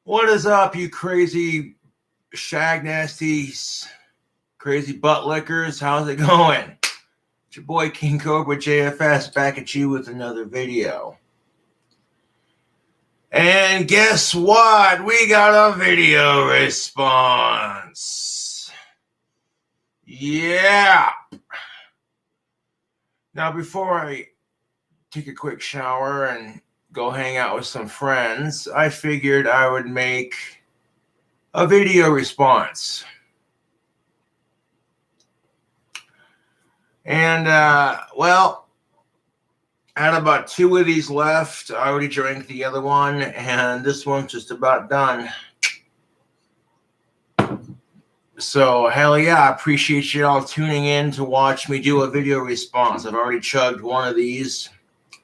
What is up, you crazy shag nasties, crazy butt lickers? How's it going? It's your boy King Cobra JFS back at you with another video. And guess what? We got a video response. Yeah. Now, before I take a quick shower and go hang out with some friends, I figured I would make a video response. And, well, I had about 2 of these left. I already drank the other one, and this one's just about done. So, hell yeah, I appreciate you all tuning in to watch me do a video response. I've already chugged one of these.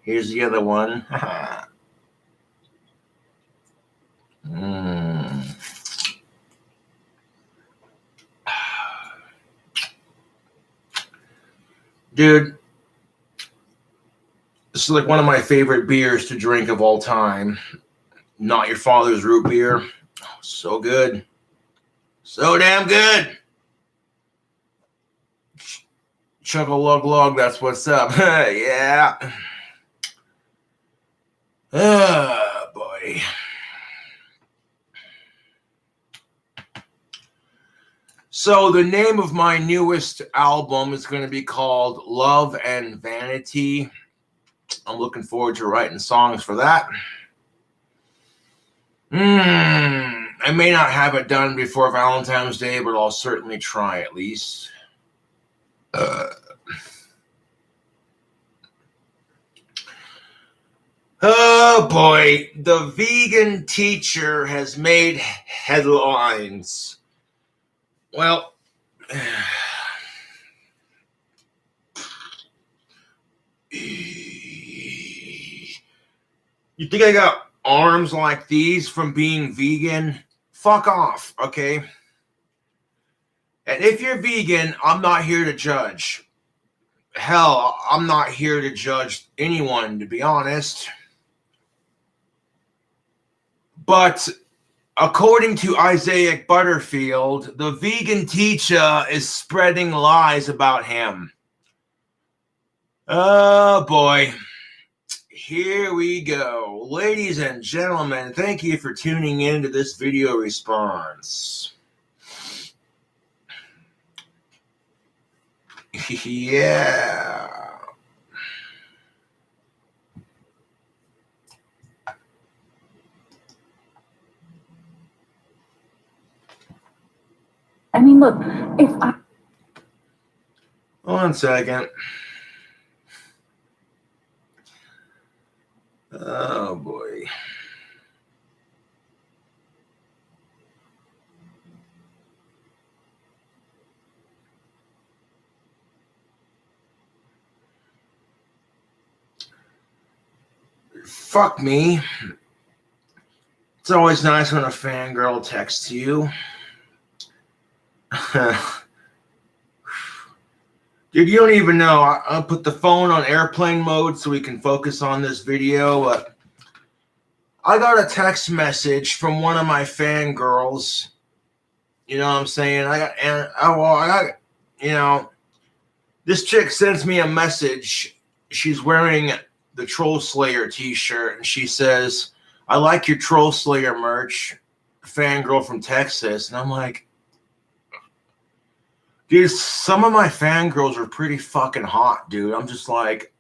Here's the other one. Dude, this is like one of my favorite beers to drink of all time. Not Your Father's root beer. Oh, so good. So damn good. Chug-a-lug-lug, that's what's up. Yeah. Oh, boy. So the name of my newest album is going to be called Love and Vanity. I'm looking forward to writing songs for that. I may not have it done before Valentine's Day, but I'll certainly try at least. Oh boy, the vegan teacher has made headlines. Well, you think I got arms like these from being vegan? Fuck off, okay? And if you're vegan, I'm not here to judge. Hell, I'm not here to judge anyone, to be honest. But according to Isaiah Butterfield, the vegan teacher is spreading lies about him. Oh boy. Here we go. Ladies and gentlemen, thank you for tuning in to this video response. Yeah. I mean, look, if I... 1 second. Oh, boy. Fuck me. It's always nice when a fangirl texts you. Dude, you don't even know. I'll put the phone on airplane mode so we can focus on this video. But I got a text message from one of my fangirls. You know what I'm saying? This chick sends me a message. She's wearing the Troll Slayer t-shirt, and she says, "I like your Troll Slayer merch, fangirl from Texas." And I'm like, dude, some of my fangirls are pretty fucking hot, dude. I'm just like,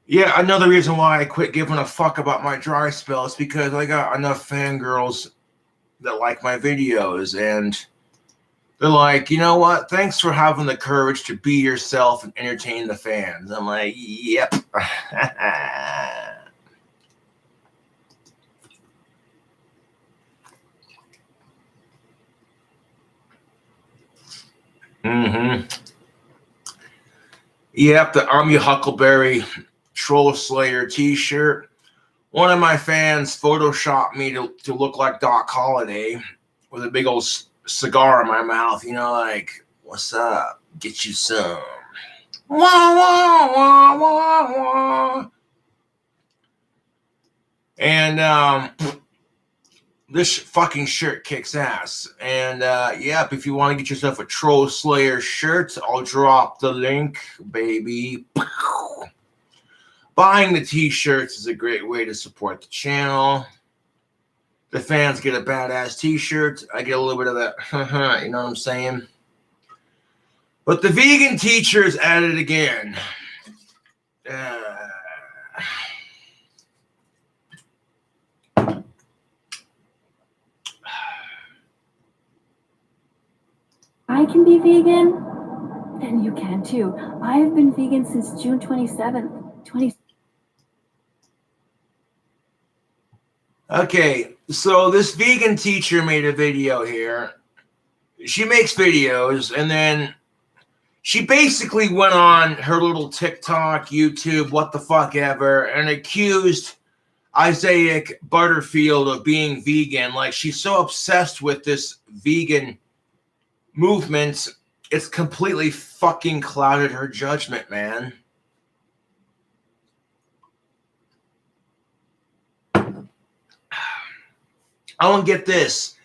yeah, another reason why I quit giving a fuck about my dry spell is because I got enough fangirls that like my videos, and they're like, you know what? Thanks for having the courage to be yourself and entertain the fans. I'm like, yep. Yep, the I'm Your Huckleberry Troll Slayer t-shirt. One of my fans photoshopped me to look like Doc Holliday with a big old cigar in my mouth, you know, like, what's up? Get you some. Wah, wah, wah, wah, wah. And this fucking shirt kicks ass. And yep, if you want to get yourself a Troll Slayer shirt, I'll drop the link, baby. Buying the t-shirts is a great way to support the channel. The fans get a badass t-shirt. I get a little bit of that, you know what I'm saying? But the vegan teacher's at it again. I can be vegan, then you can too. I have been vegan since June 27th, Okay, so this vegan teacher made a video here. She makes videos, and then she basically went on her little TikTok, YouTube, what the fuck ever, and accused Isaac Butterfield of being vegan. Like, she's so obsessed with this vegan movement, it's completely fucking clouded her judgment, man. I don't get this.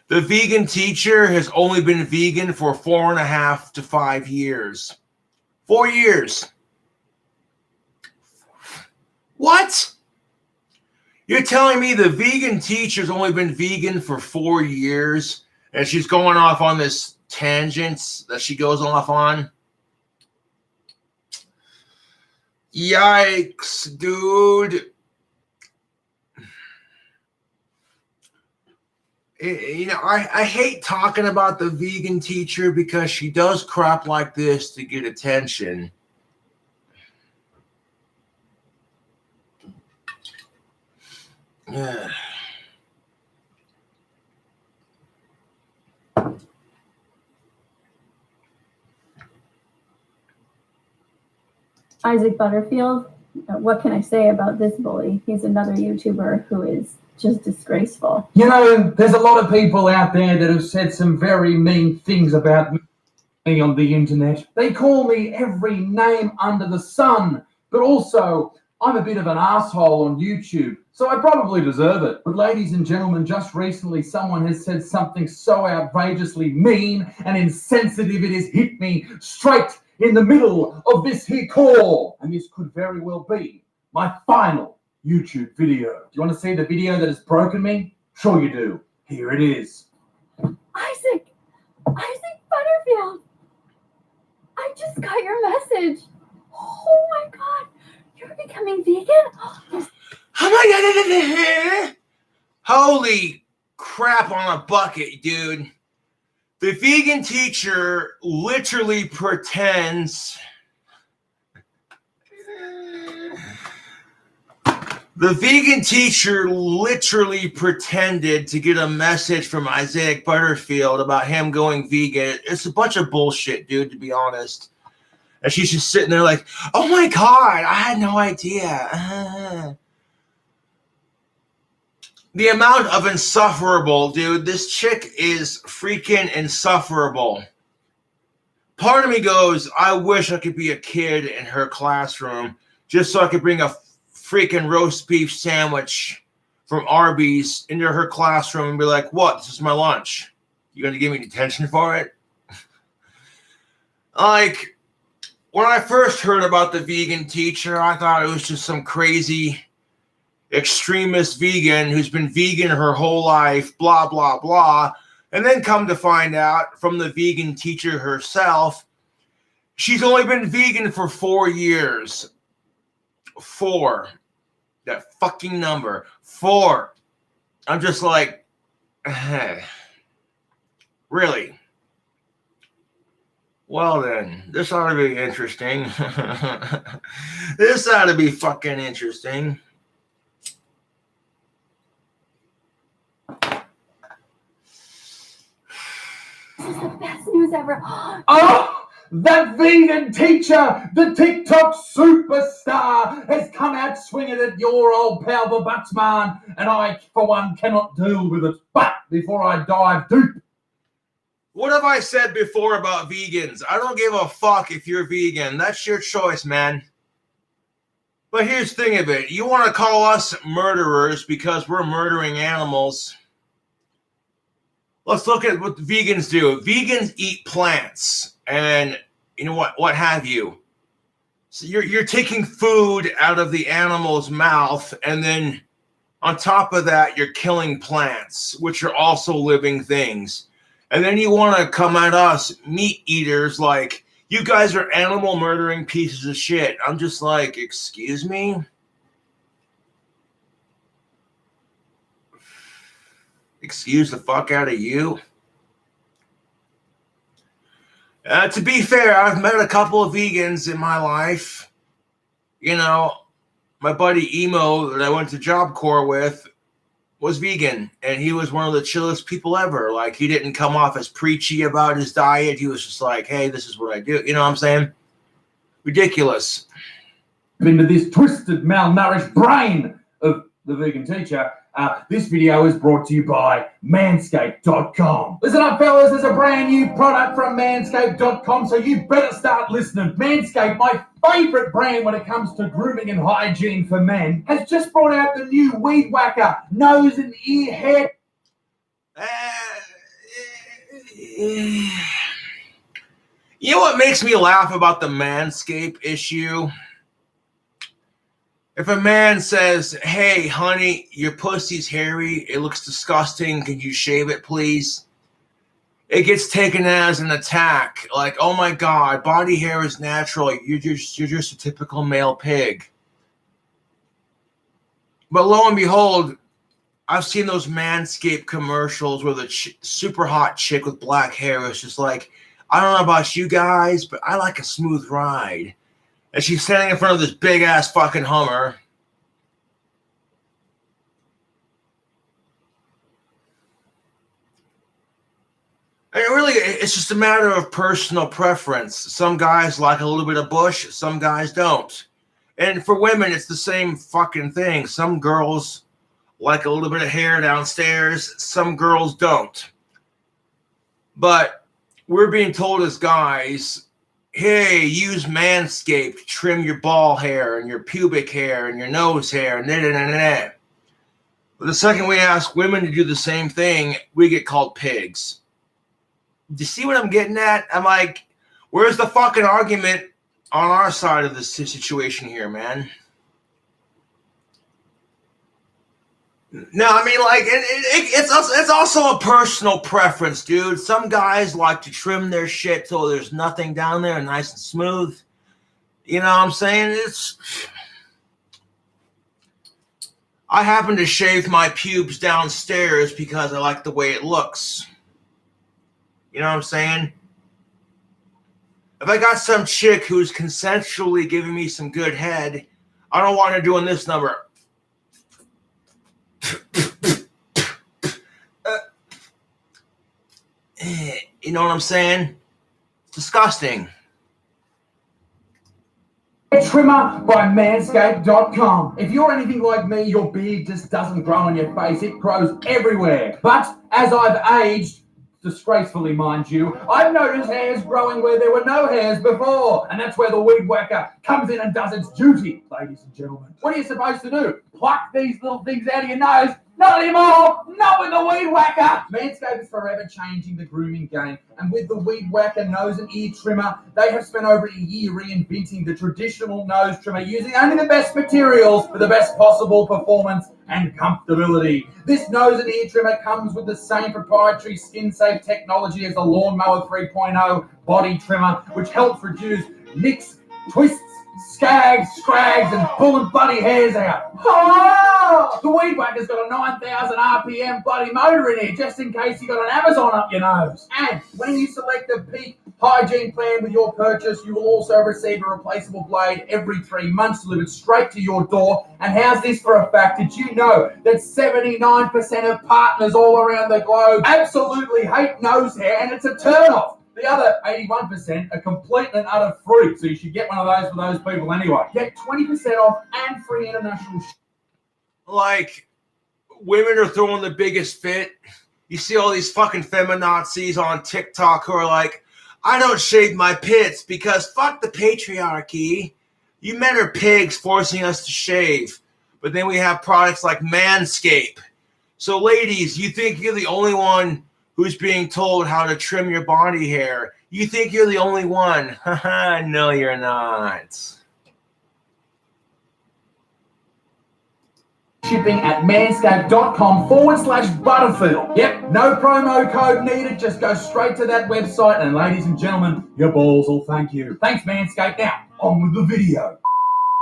The vegan teacher has only been vegan for 4.5 to 5 years. 4 years. What? You're telling me the vegan teacher's only been vegan for 4 years and she's going off on this tangent that she goes off on? Yikes, dude. You know, I hate talking about the vegan teacher because she does crap like this to get attention. Yeah. Isaac Butterfield, what can I say about this bully? He's another YouTuber who is just disgraceful. You know, there's a lot of people out there that have said some very mean things about me on the internet. They call me every name under the sun, but also I'm a bit of an asshole on YouTube, so I probably deserve it. But ladies and gentlemen, just recently someone has said something so outrageously mean and insensitive it has hit me straight in the middle of this here call. And this could very well be my final YouTube video. Do you want to see the video that has broken me? Sure you do. Here it is. Isaac Butterfield, I just got your message. Oh my God, you're becoming vegan? Holy crap on a bucket, dude. The vegan teacher literally pretends. The vegan teacher literally pretended to get a message from Isaac Butterfield about him going vegan. It's a bunch of bullshit, dude, to be honest. And she's just sitting there like, oh my God, I had no idea. The amount of insufferable, dude, this chick is freaking insufferable. Part of me goes, I wish I could be a kid in her classroom just so I could bring a freaking roast beef sandwich from Arby's into her classroom and be like, what? This is my lunch. You gonna give me detention for it? Like, when I first heard about the vegan teacher, I thought it was just some crazy extremist vegan who's been vegan her whole life, blah, blah, blah. And then come to find out from the vegan teacher herself, she's only been vegan for 4 years. 4. That fucking number. 4. I'm just like, really? Well then, this ought to be interesting. This ought to be fucking interesting. This is the best news ever. Oh! That vegan teacher, the TikTok superstar, has come out swinging at your old pal, the Buttsman, and I, for one, cannot deal with it. But before I dive deep, what have I said before about vegans? I don't give a fuck if you're vegan. That's your choice, man. But here's the thing of it. You want to call us murderers because we're murdering animals. Let's look at what the vegans do. Vegans eat plants and you know what have you. So you're taking food out of the animal's mouth, and then on top of that, you're killing plants, which are also living things. And then you want to come at us, meat eaters, like, you guys are animal murdering pieces of shit. I'm just like, excuse me? Excuse the fuck out of you? To be fair, I've met a couple of vegans in my life. You know, my buddy Emo that I went to Job Corps with was vegan, and he was one of the chillest people ever. Like, he didn't come off as preachy about his diet. He was just like, hey, this is what I do. You know what I'm saying? Ridiculous. Into this twisted, malnourished brain of the vegan teacher. This video is brought to you by Manscaped.com. Listen up, fellas, there's a brand new product from Manscaped.com, so you better start listening. Manscaped, my favorite brand when it comes to grooming and hygiene for men, has just brought out the new Weed Whacker nose and ear hair. You know what makes me laugh about the Manscaped issue? If a man says, hey, honey, your pussy's hairy, it looks disgusting, can you shave it, please? It gets taken as an attack. Like, oh my God, body hair is natural. You're just a typical male pig. But lo and behold, I've seen those Manscaped commercials where the super hot chick with black hair is just like, I don't know about you guys, but I like a smooth ride. And she's standing in front of this big-ass fucking Hummer. And really, it's just a matter of personal preference. Some guys like a little bit of bush, some guys don't. And for women, it's the same fucking thing. Some girls like a little bit of hair downstairs, some girls don't. But we're being told as guys, hey, use Manscaped to trim your ball hair and your pubic hair and your nose hair and da-da-da-da-da. But the second we ask women to do the same thing, we get called pigs. Do you see what I'm getting at? I'm like, where's the fucking argument on our side of this situation here, man? No, I mean, like, it's also a personal preference, dude. Some guys like to trim their shit till there's nothing down there, nice and smooth. You know what I'm saying? I happen to shave my pubes downstairs because I like the way it looks. You know what I'm saying? If I got some chick who's consensually giving me some good head, I don't want her doing this number. You know what I'm saying? It's disgusting. Trimmer by Manscaped.com. If you're anything like me, your beard just doesn't grow on your face. It grows everywhere. But as I've aged, disgracefully, mind you, I've noticed hairs growing where there were no hairs before. And that's where the Weed Whacker comes in and does its duty, ladies and gentlemen. What are you supposed to do? Pluck these little things out of your nose? Not anymore! Not with the Weed Whacker! Manscaped is forever changing the grooming game. And with the Weed Whacker nose and ear trimmer, they have spent over a year reinventing the traditional nose trimmer using only the best materials for the best possible performance and comfortability. This nose and ear trimmer comes with the same proprietary skin-safe technology as the Lawnmower 3.0 body trimmer, which helps reduce nicks, twists, skags, scrags, and pulling bloody hairs out. Oh! The Weed Whacker's got a 9,000 RPM bloody motor in here, just in case you got an Amazon up your nose. And when you select the peak hygiene plan with your purchase, you will also receive a replaceable blade every 3 months delivered straight to your door. And how's this for a fact? Did you know that 79% of partners all around the globe absolutely hate nose hair, and it's a turn-off? The other 81% are complete and utter free, so you should get one of those for those people anyway. Get 20% off and free international shipping. Like, women are throwing the biggest fit. You see all these fucking feminazis on TikTok who are like, I don't shave my pits because fuck the patriarchy. You men are pigs forcing us to shave. But then we have products like Manscaped. So ladies, you think you're the only one who's being told how to trim your body hair. You think you're the only one. Haha, no, you're not. Shipping at manscaped.com/Butterfield. Yep, no promo code needed. Just go straight to that website, and ladies and gentlemen, your balls will thank you. Thanks, Manscaped. Now, on with the video.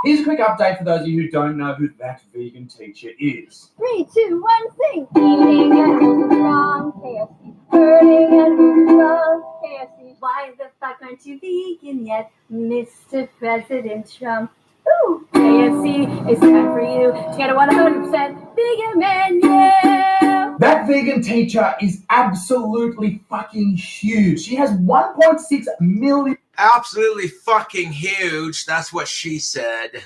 Here's a quick update for those of you who don't know who that vegan teacher is. 3, 2, 1, sing. Eating and strong, KFC. Burning and strong, KFC. Why the fuck aren't you vegan yet, Mr. President Trump? Ooh, KFC is time for you to get a 100% vegan menu. That vegan teacher is absolutely fucking huge. She has 1.6 million Absolutely fucking huge. That's what she said.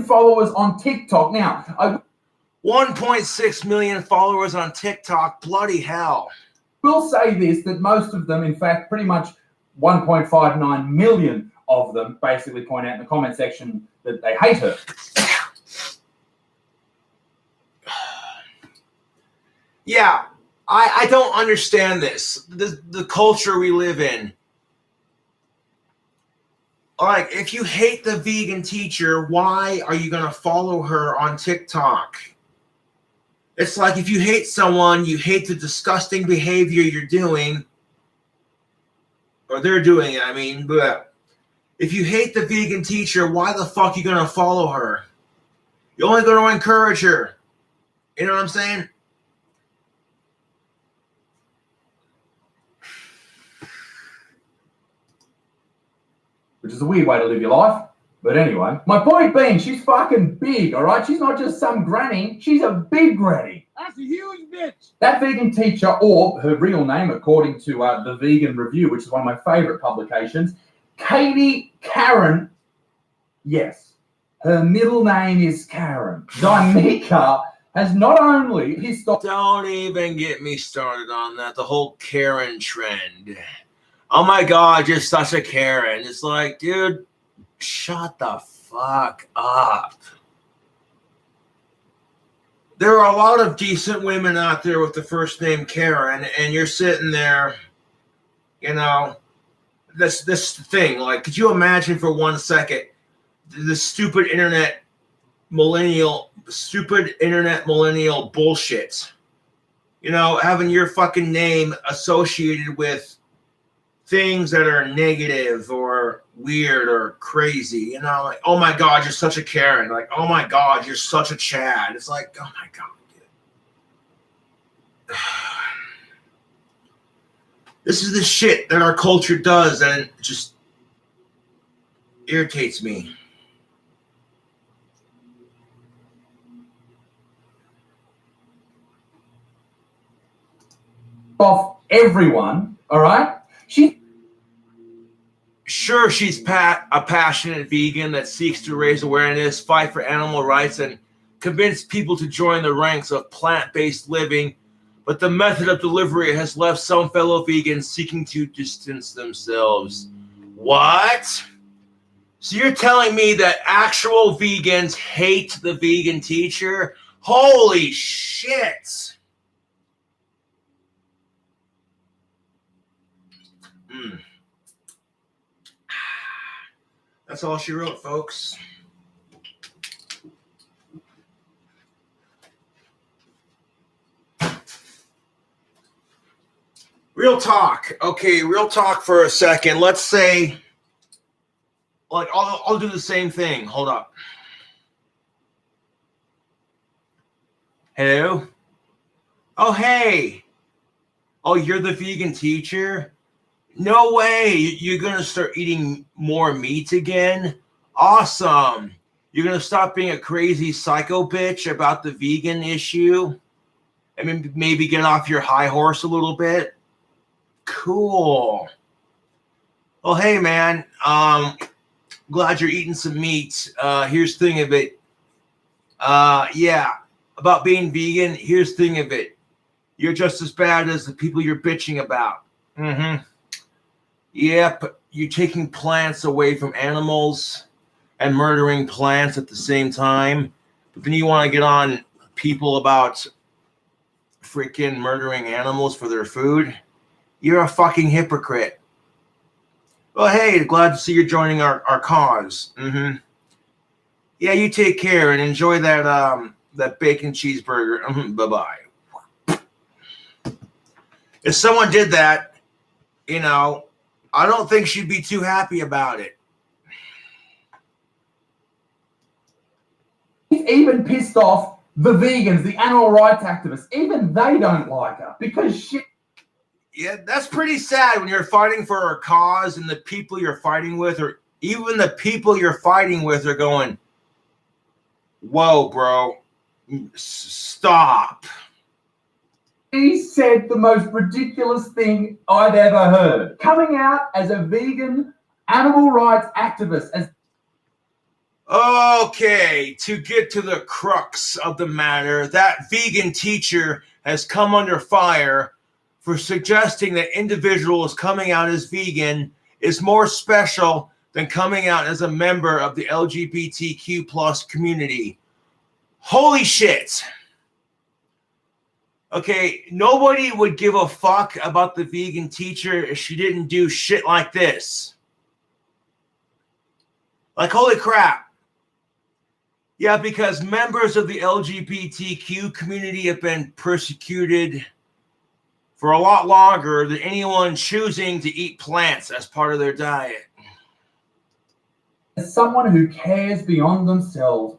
followers on TikTok. Now, 1.6 million followers on TikTok. Bloody hell. will say this, that most of them, in fact, pretty much 1.59 million of them basically point out in the comment section that they hate her. Yeah, I don't understand this. The culture we live in. Like, if you hate the vegan teacher, why are you going to follow her on TikTok? It's like if you hate someone, you hate the disgusting behavior you're doing, or they're doing it, I mean, but if you hate the vegan teacher, why the fuck are you going to follow her? You're only going to encourage her. You know what I'm saying? Which is a weird way to live your life. But anyway, my point being, she's fucking big, all right? She's not just some granny. She's a big granny. That's a huge bitch. That vegan teacher, or her real name, according to the Vegan Review, which is one of my favorite publications, Katie Karen. Yes, her middle name is Karen. Daimika has not only pissed off. Don't even get me started on that. The whole Karen trend. Oh my God, you're such a Karen. It's like, dude, shut the fuck up. There are a lot of decent women out there with the first name Karen, and you're sitting there, you know, this thing. Like, could you imagine for 1 second the stupid internet millennial bullshit? You know, having your fucking name associated with things that are negative or weird or crazy, you know, like, oh my God, you're such a Karen. Like, oh my God, you're such a Chad. It's like, oh my God, dude. This is the shit that our culture does, and it just irritates me. Off everyone, all right? Sure, she's a passionate vegan that seeks to raise awareness, fight for animal rights, and convince people to join the ranks of plant-based living, but the method of delivery has left some fellow vegans seeking to distance themselves. What? So you're telling me that actual vegans hate the vegan teacher? Holy shit! That's all she wrote, folks. Real talk. Okay, real talk for a second. Let's say, like, I'll do the same thing. Hold up. Hello? Oh, hey. Oh, you're the vegan teacher? No way. You're going to start eating more meat again? Awesome. You're going to stop being a crazy psycho bitch about the vegan issue? And maybe get off your high horse a little bit? Cool. Well, hey, man. Glad you're eating some meat. Here's the thing of it. Yeah, about being vegan, here's the thing of it. You're just as bad as the people you're bitching about. Mm-hmm. Yep, you're taking plants away from animals and murdering plants at the same time. But then you want to get on people about freaking murdering animals for their food. You're a fucking hypocrite. Well, hey, glad to see you're joining our cause. Mm-hmm. Yeah, you take care and enjoy that bacon cheeseburger. Mm-hmm. Bye-bye. If someone did that, you know, I don't think she'd be too happy about it. Even pissed off the vegans, the animal rights activists. Even they don't like her because she. Yeah, that's pretty sad when you're fighting for a cause and the people you're fighting with, or even the people you're fighting with, are going, whoa, bro, stop. He said the most ridiculous thing I've ever heard. Coming out as a vegan animal rights activist. Okay, to get to the crux of the matter, that vegan teacher has come under fire for suggesting that individuals coming out as vegan is more special than coming out as a member of the LGBTQ plus community. Holy shit. Okay, nobody would give a fuck about the vegan teacher if she didn't do shit like this. Like, holy crap. Yeah, because members of the LGBTQ community have been persecuted for a lot longer than anyone choosing to eat plants as part of their diet. As someone who cares beyond themselves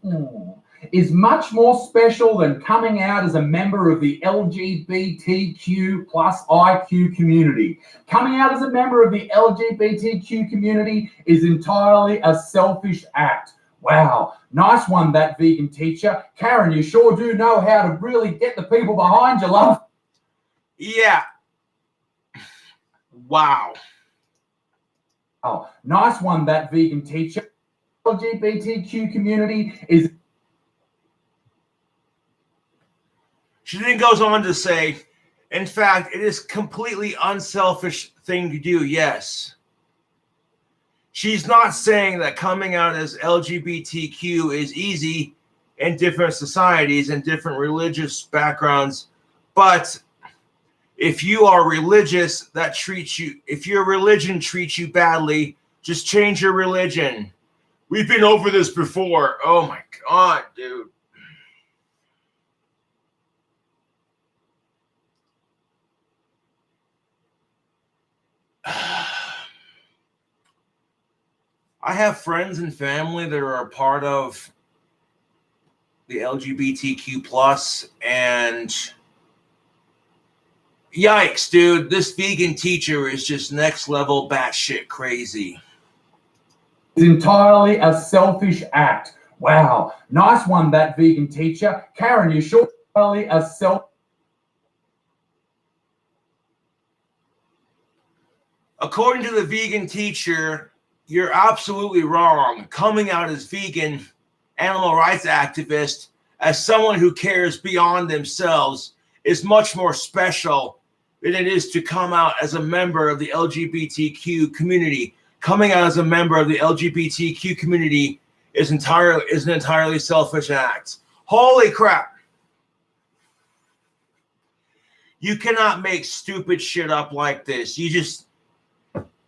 is much more special than coming out as a member of the LGBTQ plus IQ community. Coming out as a member of the LGBTQ community is entirely a selfish act. Wow, nice one, that vegan teacher. Karen, you sure do know how to really get the people behind you, love. Yeah. Wow. Oh, nice one, that vegan teacher. LGBTQ community is. She then goes on to say, in fact, it is completely unselfish thing to do, yes. She's not saying that coming out as LGBTQ is easy in different societies and different religious backgrounds, but if you are religious, that treats you, if your religion treats you badly, just change your religion. We've been over this before. Oh my God, dude. I have friends and family that are a part of the LGBTQ plus, and yikes, dude, this vegan teacher is just next level batshit crazy. It's entirely a selfish act. Wow, nice one, that vegan teacher. Karen, you sure entirely a self. According to the vegan teacher, you're absolutely wrong. Coming out as vegan animal rights activist, as someone who cares beyond themselves, is much more special than it is to come out as a member of the LGBTQ community. Coming out as a member of the LGBTQ community is an entirely selfish act. Holy crap. You cannot make stupid shit up like this. You just,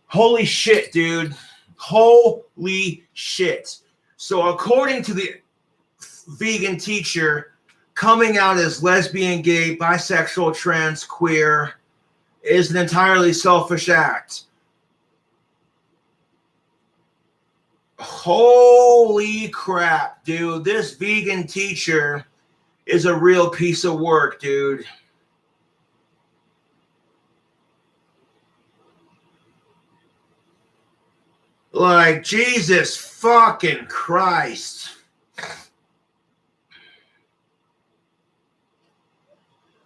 holy shit, dude. Holy shit. So according to the vegan teacher, coming out as lesbian, gay, bisexual, trans, queer is an entirely selfish act. Holy crap, dude. This vegan teacher is a real piece of work, dude. Like, Jesus fucking Christ.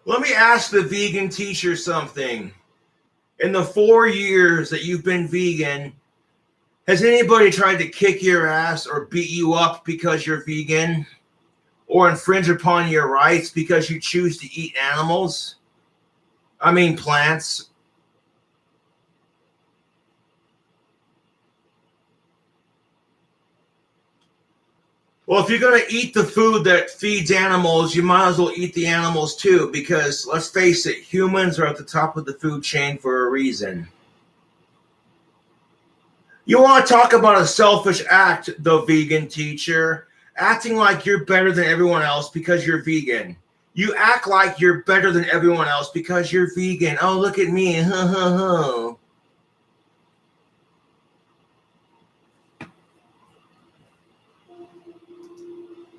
Let me ask the vegan teacher something. In the 4 years that you've been vegan, has anybody tried to kick your ass or beat you up because you're vegan? Or infringe upon your rights because you choose to eat animals? I mean, plants. Well, if you're going to eat the food that feeds animals, you might as well eat the animals too, because let's face it, humans are at the top of the food chain for a reason. You want to talk about a selfish act, the vegan teacher, acting like you're better than everyone else because you're vegan. You act like you're better than everyone else because you're vegan. Oh, look at me.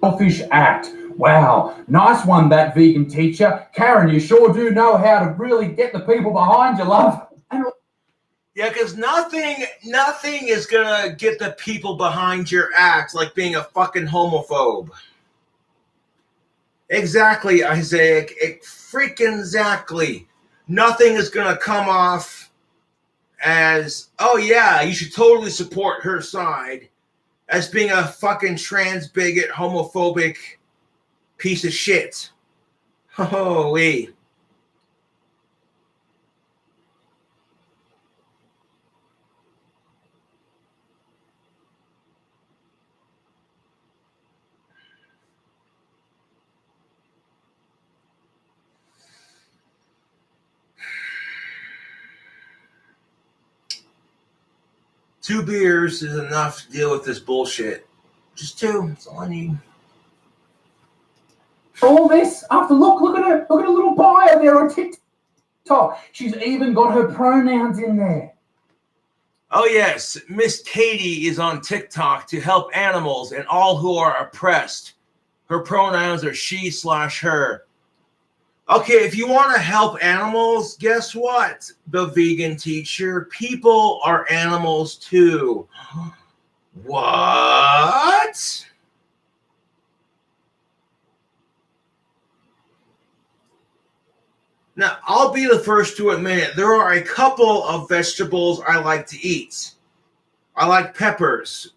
Selfish act. Wow, nice one, that vegan teacher. Karen, you sure do know how to really get the people behind you, love. Yeah, because nothing is gonna get the people behind your act like being a fucking homophobe. Exactly, Isaac. Freaking exactly. Nothing is gonna come off as, oh yeah, you should totally support her side, as being a fucking trans bigot, homophobic piece of shit. Holy. Two beers is enough to deal with this bullshit. Just two. That's all I need. All this after look at her little bio there on TikTok. She's even got her pronouns in there. Oh yes, Miss Katie is on TikTok to help animals and all who are oppressed. Her pronouns are she/her. Okay, if you want to help animals, guess what? The vegan teacher, people are animals too. What? Now, I'll be the first to admit it. There are a couple of vegetables I like to eat. I like peppers.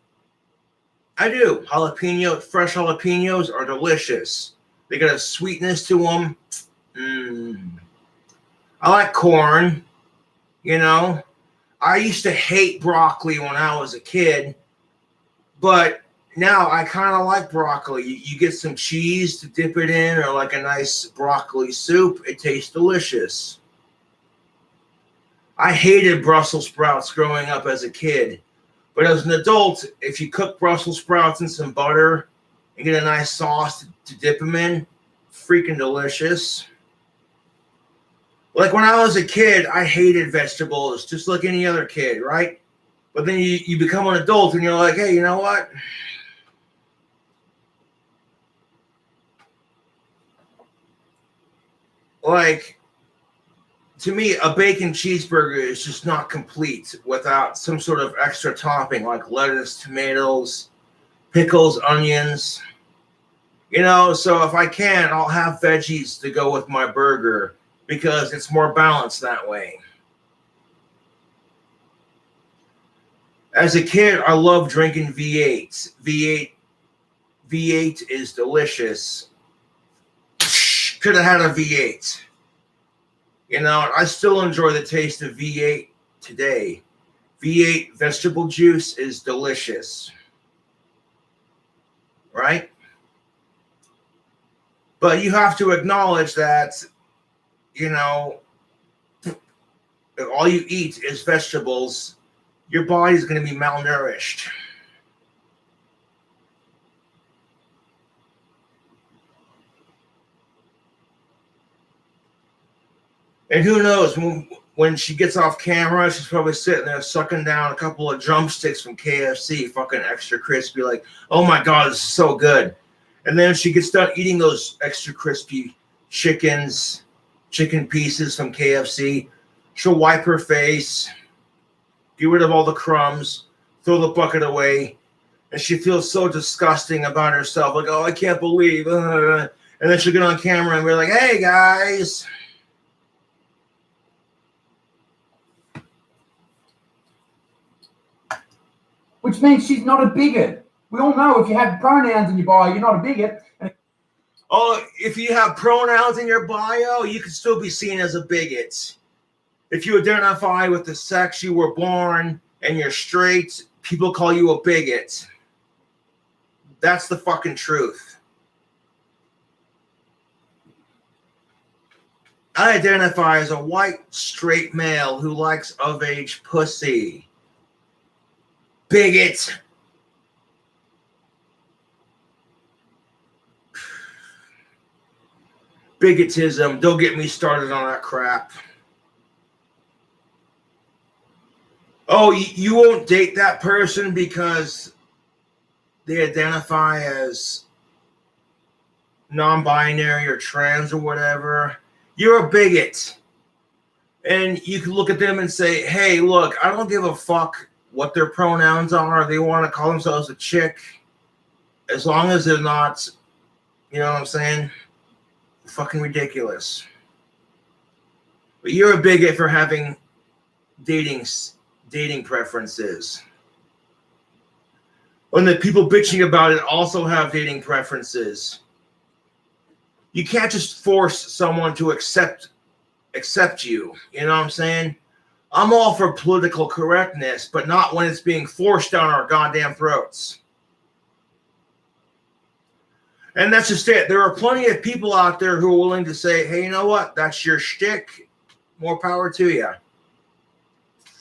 I do. Fresh jalapenos are delicious. They got a sweetness to them. I like corn. You know, I used to hate broccoli when I was a kid, but now I kind of like broccoli. You get some cheese to dip it in, or like a nice broccoli soup. It tastes delicious. I hated Brussels sprouts growing up as a kid, but as an adult, if you cook Brussels sprouts in some butter and get a nice sauce to dip them in, freaking delicious. Like when I was a kid, I hated vegetables just like any other kid, right? But then you become an adult and you're like, hey, you know what? Like, to me, a bacon cheeseburger is just not complete without some sort of extra topping like lettuce, tomatoes, pickles, onions. You know, so if I can, I'll have veggies to go with my burger because it's more balanced that way. As a kid, I love drinking V8s. V8 is delicious. Could have had a V8. You know, I still enjoy the taste of V8 today. V8 vegetable juice is delicious. Right? But you have to acknowledge that, you know, if all you eat is vegetables, your body's going to be malnourished. And who knows, when she gets off camera, she's probably sitting there sucking down a couple of drumsticks from KFC, fucking extra crispy, like, oh my God, this is so good. And then she gets done eating those extra crispy chicken pieces from KFC. She'll wipe her face, get rid of all the crumbs, throw the bucket away, and she feels so disgusting about herself, like, oh, I can't believe. And then she'll get on camera and be like, hey, guys. Which means she's not a bigot. We all know if you have pronouns in your bio, you're not a bigot. Oh, if you have pronouns in your bio, you can still be seen as a bigot. If you identify with the sex you were born and you're straight, people call you a bigot. That's the fucking truth. I identify as a white, straight male who likes of-age pussy. Bigot. Bigotism. Don't get me started on that crap. Oh, you won't date that person because they identify as non-binary or trans or whatever. You're a bigot. And you can look at them and say, hey, look, I don't give a fuck what their pronouns are. They want to call themselves a chick. As long as they're not, you know what I'm saying? Fucking ridiculous. But you're a bigot for having dating preferences. When the people bitching about it also have dating preferences. You can't just force someone to accept you. You know what I'm saying? I'm all for political correctness, but not when it's being forced down our goddamn throats. And that's just it. There are plenty of people out there who are willing to say, hey, you know what? That's your shtick. More power to you.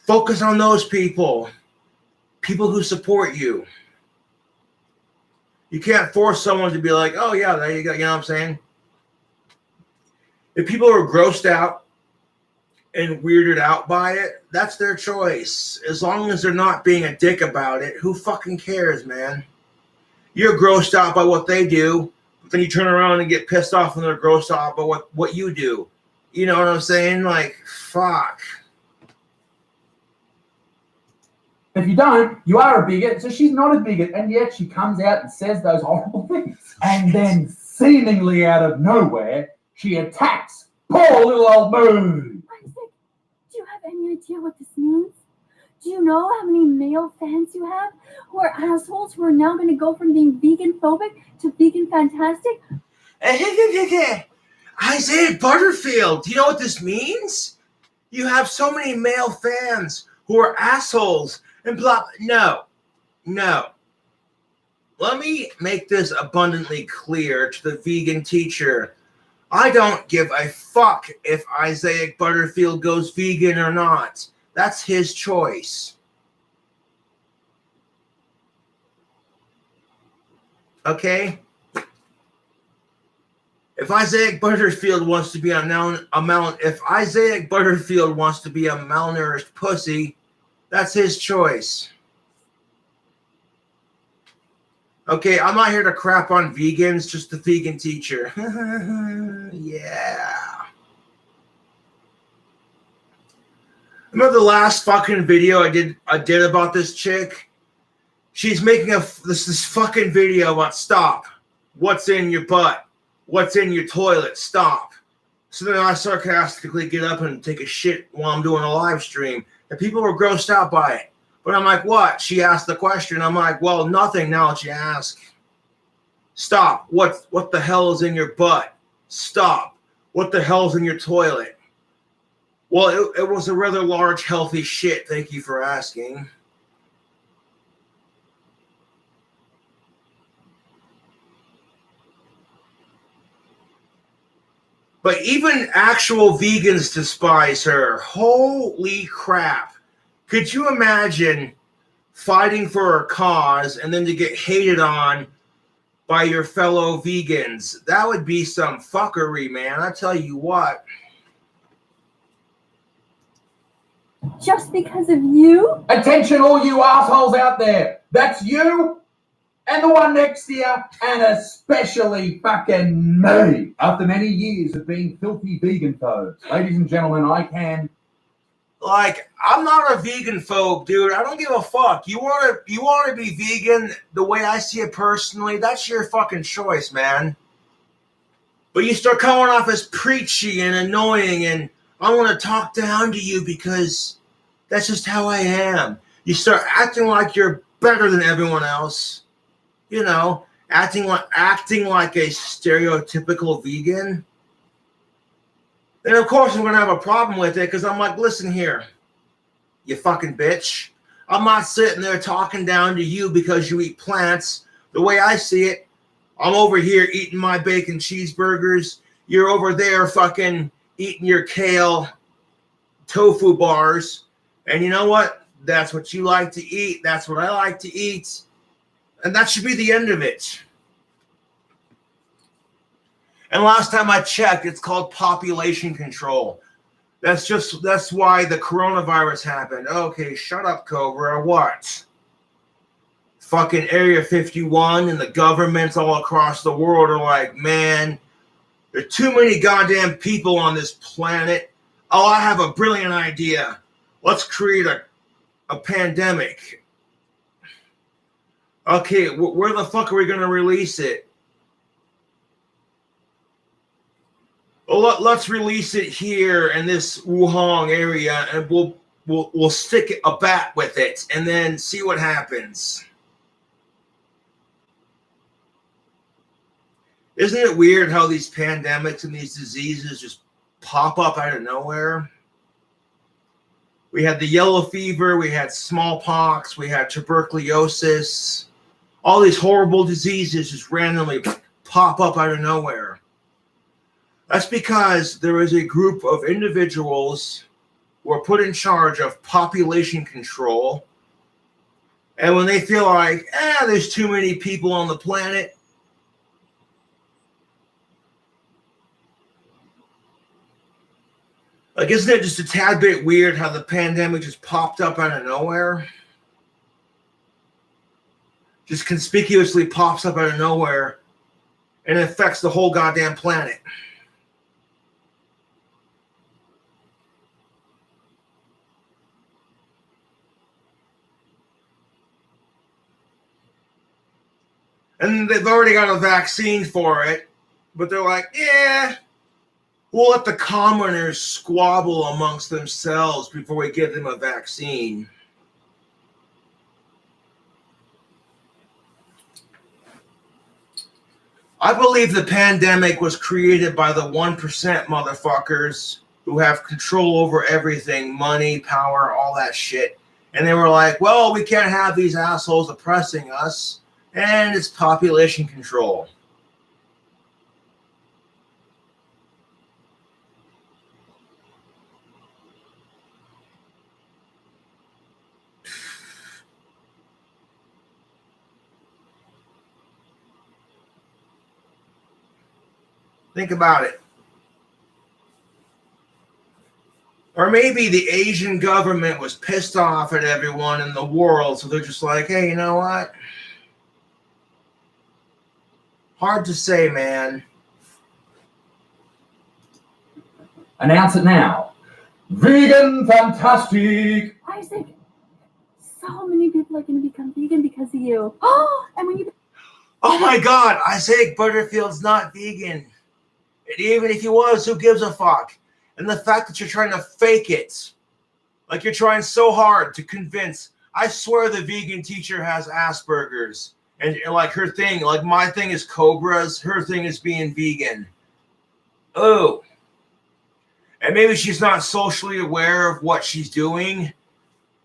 Focus on those people. People who support you. You can't force someone to be like, oh, yeah, there you go. You know what I'm saying? If people are grossed out and weirded out by it, that's their choice. As long as they're not being a dick about it, who fucking cares, man? You're grossed out by what they do, but then you turn around and get pissed off when they're grossed out by what you do. You know what I'm saying? Like, fuck. If you don't, you are a bigot. So she's not a bigot, and yet she comes out and says those horrible things. And then, seemingly out of nowhere, she attacks poor little old Moon. Isaac, do you have any idea what this means? Do you know how many male fans you have who are assholes who are now going to go from being vegan phobic to vegan fantastic? Isaiah Butterfield, do you know what this means? You have so many male fans who are assholes and blah. No. Let me make this abundantly clear to the vegan teacher. I don't give a fuck if Isaiah Butterfield goes vegan or not. That's his choice. Okay? If Isaiah Butterfield wants to be if Isaiah Butterfield wants to be a malnourished pussy, that's his choice. Okay, I'm not here to crap on vegans, just the vegan teacher. Yeah. Remember the last fucking video I did about this chick? She's making this fucking video about stop. What's in your butt? What's in your toilet? Stop. So then I sarcastically get up and take a shit while I'm doing a live stream. And people were grossed out by it. But I'm like, what? She asked the question. I'm like, well, nothing now that you ask. Stop. What the hell is in your butt? Stop. What the hell's in your toilet? Well, it was a rather large, healthy shit. Thank you for asking. But even actual vegans despise her. Holy crap. Could you imagine fighting for a cause and then to get hated on by your fellow vegans? That would be some fuckery, man. I tell you what. Just because of you? Attention, all you assholes out there. That's you and the one next to you, and especially fucking me. After many years of being filthy vegan phobes. Ladies and gentlemen, I can... Like, I'm not a vegan phobe, dude. I don't give a fuck. You want to be vegan the way I see it personally, that's your fucking choice, man. But you start coming off as preachy and annoying, and I want to talk down to you because that's just how I am. You start acting like you're better than everyone else. You know, acting like a stereotypical vegan. Then, of course, I'm going to have a problem with it because I'm like, listen here, you fucking bitch. I'm not sitting there talking down to you because you eat plants The way I see it, I'm over here eating my bacon cheeseburgers. You're over there fucking eating your kale tofu bars. And you know what? That's what you like to eat. That's what I like to eat. And that should be the end of it. And last time I checked, it's called population control. That's why the coronavirus happened. Okay, shut up, Cobra. What? Fucking Area 51 and the governments all across the world are like, man, there are too many goddamn people on this planet. Oh, I have a brilliant idea. Let's create a pandemic. Okay, where the fuck are we going to release it? Well, let's release it here in this Wuhan area, and we'll stick a bat with it, and then see what happens. Isn't it weird how these pandemics and these diseases just pop up out of nowhere? We had the yellow fever, we had smallpox, we had tuberculosis. All these horrible diseases just randomly pop up out of nowhere. That's because there is a group of individuals who are put in charge of population control. And when they feel like, there's too many people on the planet, like, isn't it just a tad bit weird how the pandemic just popped up out of nowhere? Just conspicuously pops up out of nowhere and affects the whole goddamn planet. And they've already got a vaccine for it, but they're like, we'll let the commoners squabble amongst themselves before we give them a vaccine. I believe the pandemic was created by the 1% motherfuckers who have control over everything, money, power, all that shit. And they were like, well, we can't have these assholes oppressing us. And it's population control. Think about it. Or maybe the Asian government was pissed off at everyone in the world, so they're just like, hey, you know what? Hard to say, man. Announce it now. Vegan Fantastic! Isaac, so many people are going to become vegan because of you. Oh, and when you... Oh my God, Isaac Butterfield's not vegan. And even if he was, who gives a fuck? And the fact that you're trying to fake it, like you're trying so hard to convince. I swear the vegan teacher has Asperger's. And like her thing, like my thing is cobras, her thing is being vegan. Oh. And maybe she's not socially aware of what she's doing.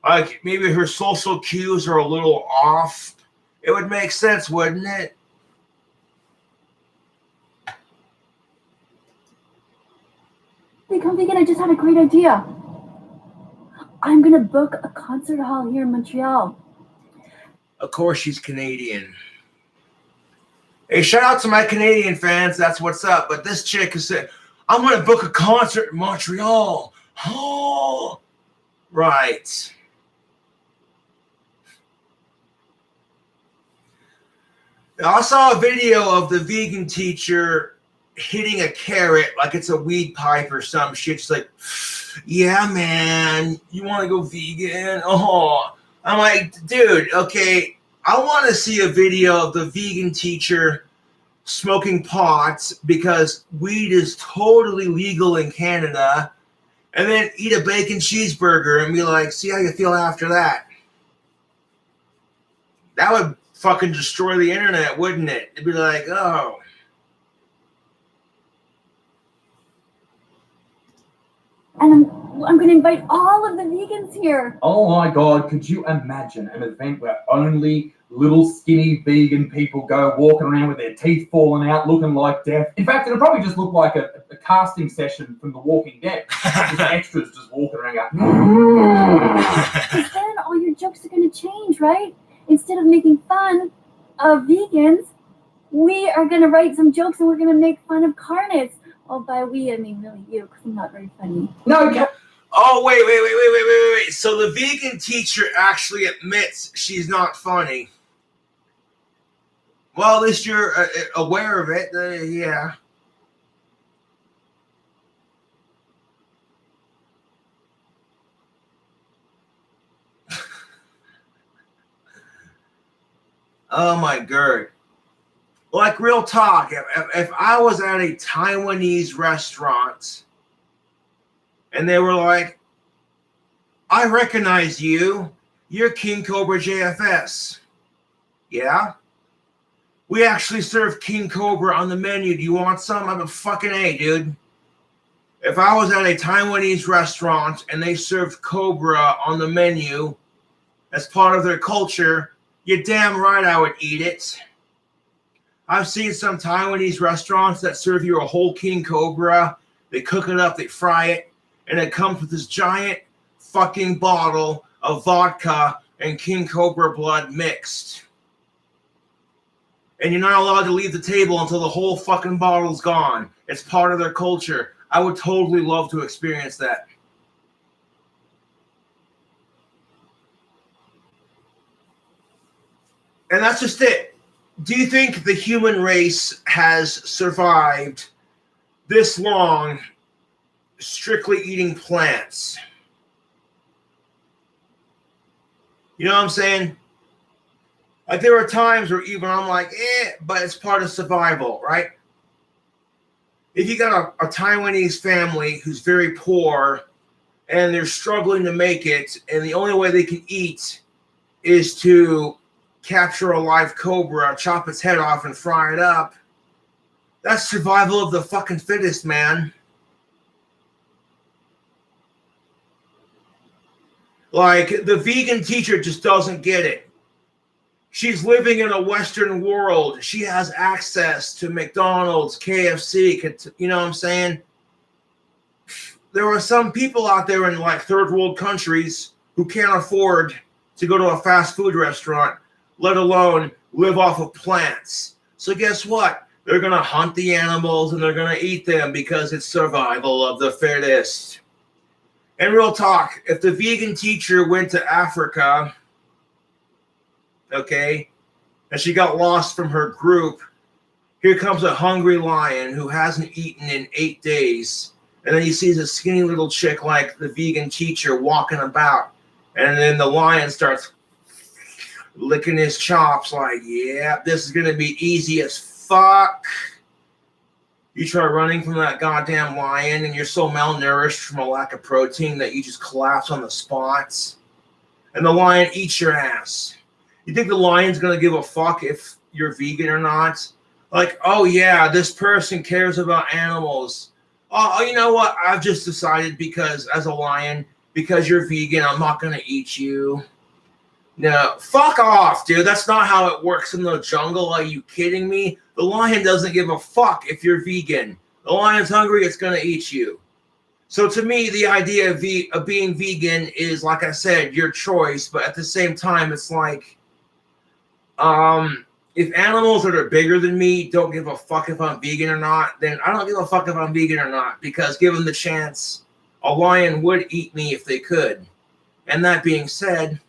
Like maybe her social cues are a little off. It would make sense, wouldn't it? Become vegan, I just had a great idea. I'm going to book a concert hall here in Montreal. Of course she's Canadian. Hey, shout out to my Canadian fans. That's what's up. But this chick has said, I'm going to book a concert in Montreal. Oh, right. I saw a video of the vegan teacher hitting a carrot like it's a weed pipe or some shit. She's like, yeah, man, you want to go vegan? Oh, I'm like, dude, okay, I want to see a video of the vegan teacher smoking pot because weed is totally legal in Canada, and then eat a bacon cheeseburger and be like, see how you feel after that. That would fucking destroy the internet, wouldn't it? It'd be like, oh. And I'm going to invite all of the vegans here. Oh my God, could you imagine an event where only little skinny vegan people go walking around with their teeth falling out, looking like death. In fact, it'll probably just look like a casting session from The Walking Dead. Just extras just walking around going, Because then all your jokes are going to change, right? Instead of making fun of vegans, we are going to write some jokes and we're going to make fun of carnists. Oh, by we, I mean really you, because I'm not very funny. no, Oh, wait. So the vegan teacher actually admits she's not funny. Well, at least you're aware of it. Yeah. Oh, my God. Like, real talk. If I was at a Taiwanese restaurant and they were like, I recognize you. You're King Cobra JFS. Yeah? We actually serve King Cobra on the menu. Do you want some? I'm a fucking A, dude. If I was at a Taiwanese restaurant and they served Cobra on the menu as part of their culture, you're damn right I would eat it. I've seen some Taiwanese restaurants that serve you a whole King Cobra. They cook it up, they fry it, and it comes with this giant fucking bottle of vodka and King Cobra blood mixed. And you're not allowed to leave the table until the whole fucking bottle's gone. It's part of their culture. I would totally love to experience that. And that's just it. Do you think the human race has survived this long strictly eating plants? You know what I'm saying? Like, there are times where even I'm like, but it's part of survival, right? If you got a Taiwanese family who's very poor and they're struggling to make it, and the only way they can eat is to capture a live cobra, chop its head off, and fry it up, that's survival of the fucking fittest, man. Like, the vegan teacher just doesn't get it. She's living in a Western world. She has access to McDonald's, KFC, you know what I'm saying? There are some people out there in like third world countries who can't afford to go to a fast food restaurant, let alone live off of plants. So guess what? They're going to hunt the animals and they're going to eat them because it's survival of the fittest. And real talk, if the vegan teacher went to Africa, okay, and she got lost from her group, here comes a hungry lion who hasn't eaten in 8 days. And then he sees a skinny little chick like the vegan teacher walking about. And then the lion starts licking his chops like, yeah, this is going to be easy as fuck. You try running from that goddamn lion and you're so malnourished from a lack of protein that you just collapse on the spots. And the lion eats your ass. You think the lion's going to give a fuck if you're vegan or not? Like, oh yeah, this person cares about animals. Oh, you know what? I've just decided because as a lion, because you're vegan, I'm not going to eat you. No, fuck off, dude. That's not how it works in the jungle. Are you kidding me? The lion doesn't give a fuck if you're vegan. The lion's hungry, it's going to eat you. So to me, the idea of being vegan is, like I said, your choice. But at the same time, it's like, if animals that are bigger than me don't give a fuck if I'm vegan or not, then I don't give a fuck if I'm vegan or not. Because given the chance, a lion would eat me if they could. And that being said,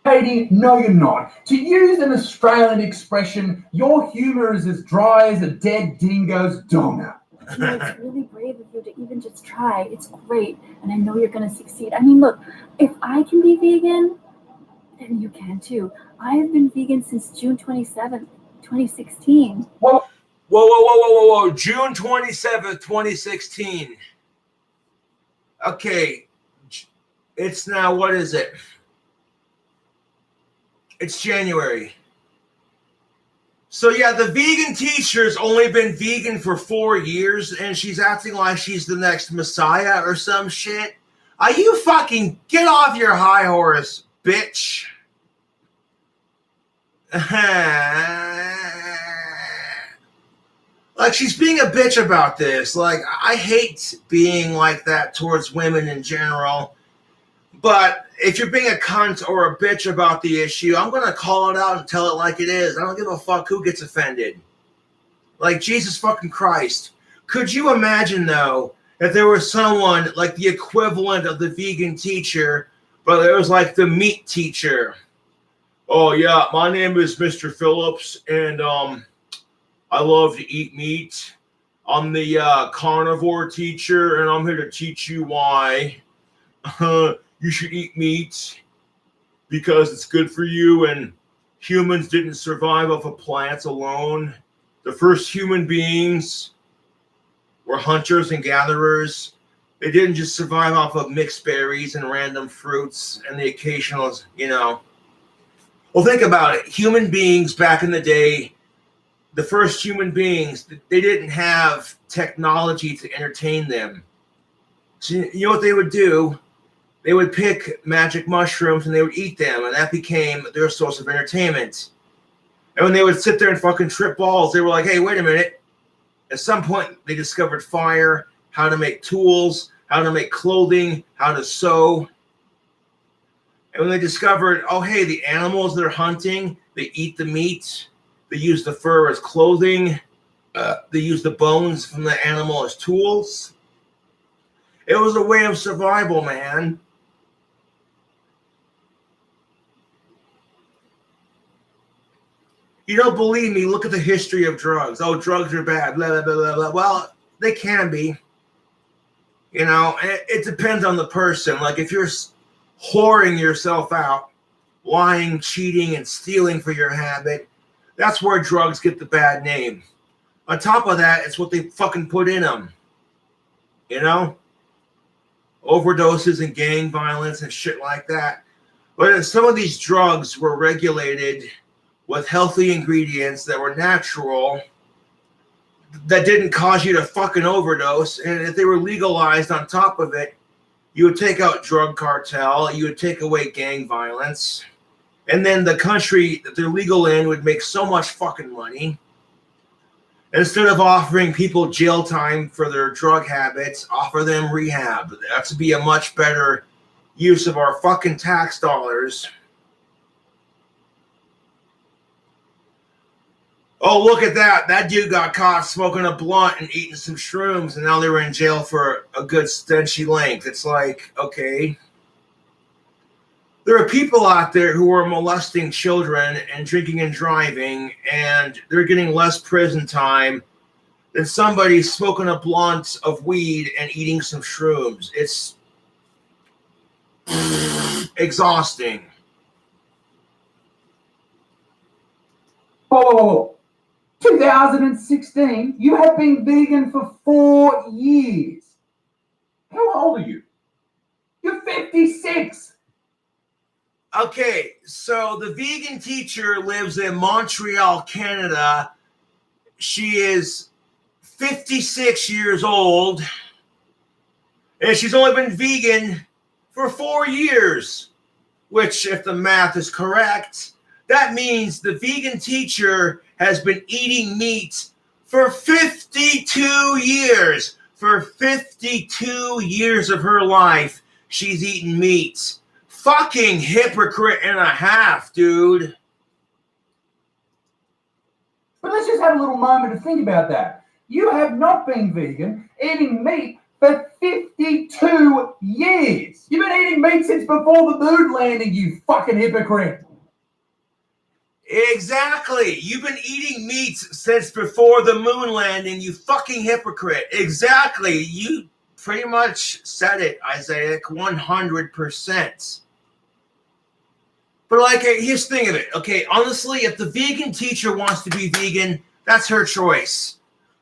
Katie, no, you're not. To use an Australian expression, your humour is as dry as a dead dingo's donut. You know, it's really brave of you to even just try. It's great, and I know you're going to succeed. I mean, look, if I can be vegan, then you can too. I have been vegan since June 27th, 2016. Whoa. June 27th, 2016. Okay. It's now, what is it? It's January. So yeah, the vegan teacher's only been vegan for 4 years, and she's acting like she's the next messiah or some shit. Are you fucking get off your high horse, bitch? Like, she's being a bitch about this. Like, I hate being like that towards women in general. But if you're being a cunt or a bitch about the issue, I'm going to call it out and tell it like it is. I don't give a fuck who gets offended. Like, Jesus fucking Christ. Could you imagine, though, if there was someone like the equivalent of the vegan teacher, but it was like the meat teacher? Oh, yeah, my name is Mr. Phillips, and I love to eat meat. I'm the carnivore teacher, and I'm here to teach you why you should eat meat because it's good for you, and humans didn't survive off of plants alone. The first human beings were hunters and gatherers. They didn't just survive off of mixed berries and random fruits and the occasional, Well, think about it. Human beings back in the day, the first human beings, they didn't have technology to entertain them. So you know what they would do? They would pick magic mushrooms and they would eat them, and that became their source of entertainment. And when they would sit there and fucking trip balls, they were like, hey, wait a minute. At some point, they discovered fire, how to make tools, how to make clothing, how to sew. And when they discovered, oh, hey, the animals they're hunting, they eat the meat. They use the fur as clothing. They use the bones from the animal as tools. It was a way of survival, man. You don't believe me? Look at the history of drugs. Oh, drugs are bad. Blah, blah, blah, blah, blah. Well, they can be. It depends on the person. Like, if you're whoring yourself out, lying, cheating, and stealing for your habit, that's where drugs get the bad name. On top of that, it's what they fucking put in them. Overdoses and gang violence and shit like that. But some of these drugs were regulated with healthy ingredients that were natural, that didn't cause you to fucking overdose. And if they were legalized on top of it, you would take out drug cartel, you would take away gang violence, and then the country that they're legal in would make so much fucking money. Instead of offering people jail time for their drug habits, offer them rehab. That would be a much better use of our fucking tax dollars. Oh, look at that. That dude got caught smoking a blunt and eating some shrooms, and now they were in jail for a good stenchy length. It's like, okay. There are people out there who are molesting children and drinking and driving, and they're getting less prison time than somebody smoking a blunt of weed and eating some shrooms. It's exhausting. Whoa. 2016, you have been vegan for 4 years. How old are you? You're 56. Okay, so the vegan teacher lives in Montreal, Canada. She is 56 years old, and she's only been vegan for 4 years, which, if the math is correct, that means the vegan teacher has been eating meat for 52 years. For 52 years of her life, she's eaten meat. Fucking hypocrite and a half, dude. But let's just have a little moment to think about that. You have not been vegan, eating meat for 52 years. You've been eating meat since before the moon landing, you fucking hypocrite. Exactly. You've been eating meat since before the moon landing, you fucking hypocrite. Exactly. You pretty much said it, Isaiah, 100%. But like, here's the thing of it. Okay, honestly, if the vegan teacher wants to be vegan, that's her choice.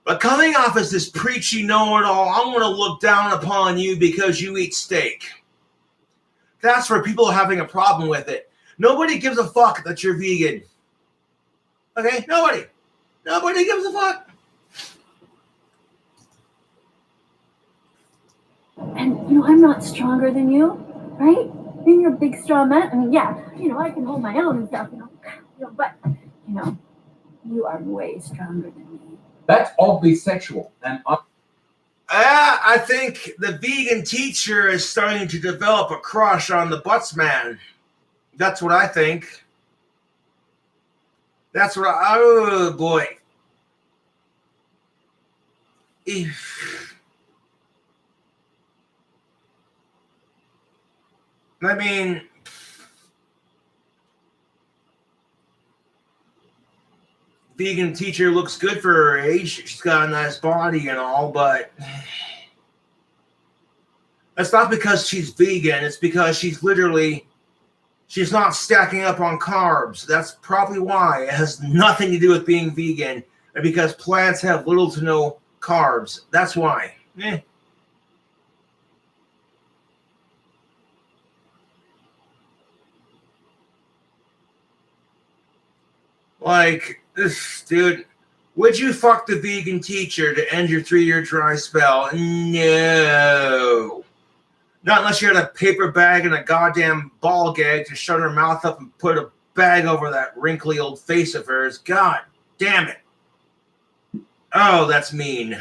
But coming off as this preachy know-it-all, I'm going to look down upon you because you eat steak. That's where people are having a problem with it. Nobody gives a fuck that you're vegan. Okay? Nobody. Nobody gives a fuck. And, you know, I'm not stronger than you, right? And you're a big, strong man. I mean, yeah, you know, I can hold my own and stuff, you know, but, you know, you are way stronger than me. That's obviously sexual, and I think the vegan teacher is starting to develop a crush on the butts man. That's what I think. That's what oh boy. I mean, vegan teacher looks good for her age. She's got a nice body and all, but that's not because she's vegan. It's because she's not stacking up on carbs. That's probably why. It has nothing to do with being vegan, and because plants have little to no carbs. That's why. Like, this dude, would you fuck the vegan teacher to end your 3-year dry spell? No. Not unless you had a paper bag and a goddamn ball gag to shut her mouth up and put a bag over that wrinkly old face of hers. God damn it. Oh, that's mean.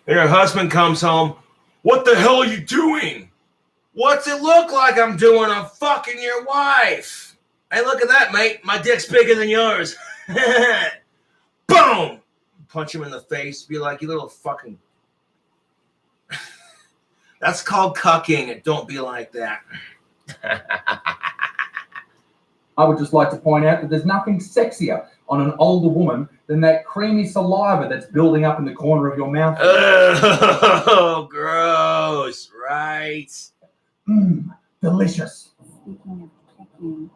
And her husband comes home. What the hell are you doing? What's it look like I'm doing? I'm fucking your wife. Hey, look at that, mate. My dick's bigger than yours. Boom! Punch him in the face. Be like, you little fucking... That's called cucking. Don't be like that. I would just like to point out that there's nothing sexier on an older woman than that creamy saliva that's building up in the corner of your mouth. Oh, gross. Right. Delicious. Speaking of kicking,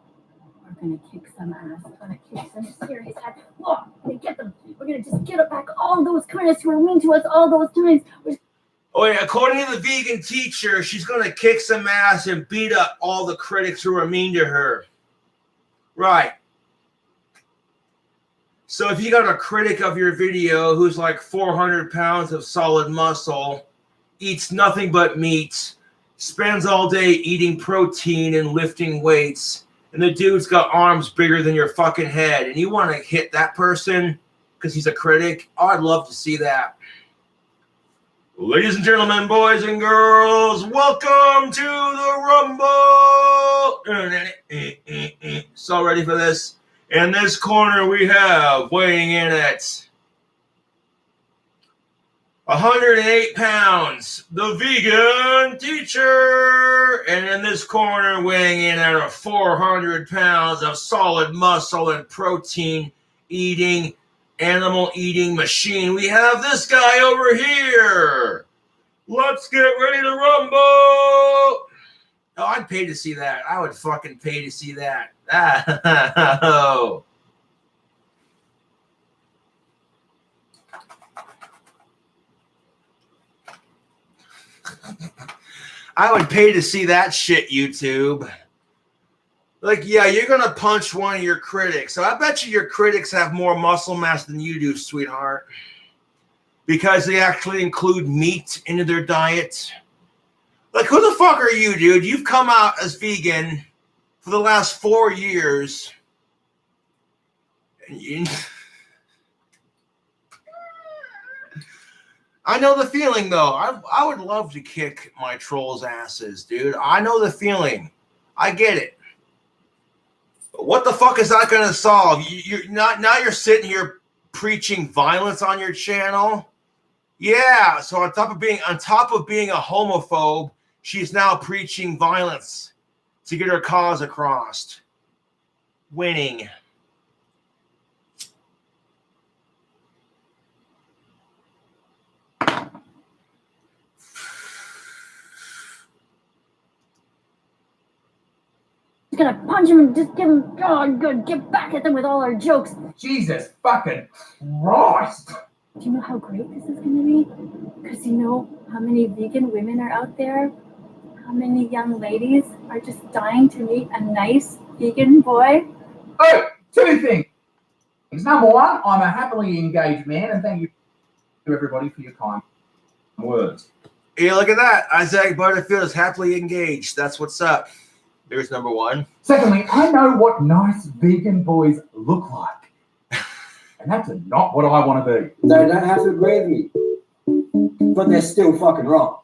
we're gonna kick some ass. We're gonna kick some serious ass. Look, we're gonna get them. We're gonna just get back all those critics who were mean to us all those times. Oh, yeah, according to the vegan teacher, she's gonna kick some ass and beat up all the critics who are mean to her. Right. So if you got a critic of your video who's like 400 pounds of solid muscle, eats nothing but meat, spends all day eating protein and lifting weights, and the dude's got arms bigger than your fucking head, and you want to hit that person because he's a critic, oh, I'd love to see that. Ladies and gentlemen, boys and girls, welcome to the Rumble. So ready for this? In this corner, we have weighing in at 108 pounds, the vegan teacher. And in this corner, weighing in at 400 pounds of solid muscle and protein eating, animal eating machine, we have this guy over here. Let's get ready to rumble. Oh, I'd pay to see that. I would fucking pay to see that. Oh. I would pay to see that shit, YouTube. Like, yeah, you're going to punch one of your critics. So I bet you your critics have more muscle mass than you do, sweetheart. Because they actually include meat into their diet. Like, who the fuck are you, dude? You've come out as vegan for the last 4 years. And I know the feeling, though. I would love to kick my trolls' asses, dude. I know the feeling. I get it. But what the fuck is that going to solve? You're not, now you're sitting here preaching violence on your channel. Yeah, so on top of being a homophobe, she's now preaching violence to get her cause across. Winning. Gonna punch him and just give him, oh, good, get back at them with all our jokes. Jesus fucking Christ. Do you know how great this is gonna be? Because you know how many vegan women are out there? how many young ladies are just dying to meet a nice vegan boy? Oh, two things. Number one, I'm a happily engaged man, and thank you to everybody for your kind words. Yeah, look at that. Isaac Butterfield is happily engaged. That's what's up. There's number one. Secondly, I know what nice vegan boys look like. And that's not what I want to be. They don't have to agree with me, but they're still fucking wrong.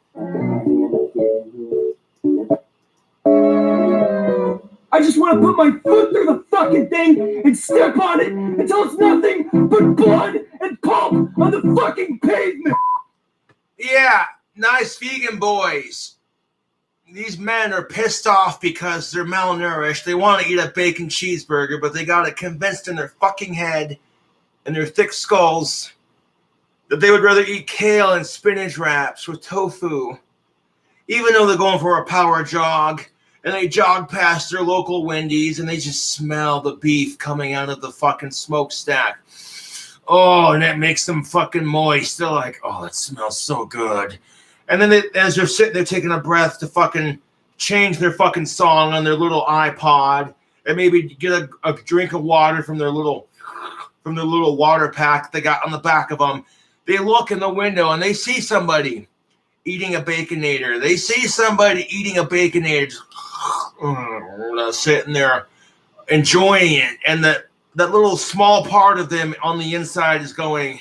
I just want to put my foot through the fucking thing and step on it until it's nothing but blood and pulp on the fucking pavement. Yeah, nice vegan boys. These men are pissed off because they're malnourished. They want to eat a bacon cheeseburger, but they got it convinced in their fucking head and their thick skulls that they would rather eat kale and spinach wraps with tofu, even though they're going for a power jog and they jog past their local Wendy's and they just smell the beef coming out of the fucking smokestack. Oh, and that makes them fucking moist. They're like, oh, that smells so good. And then as they're sitting there taking a breath to fucking change their fucking song on their little iPod and maybe get a drink of water from their little water pack they got on the back of them, they look in the window and they see somebody eating a Baconator. They see somebody eating a Baconator, just, sitting there enjoying it, and that little small part of them on the inside is going,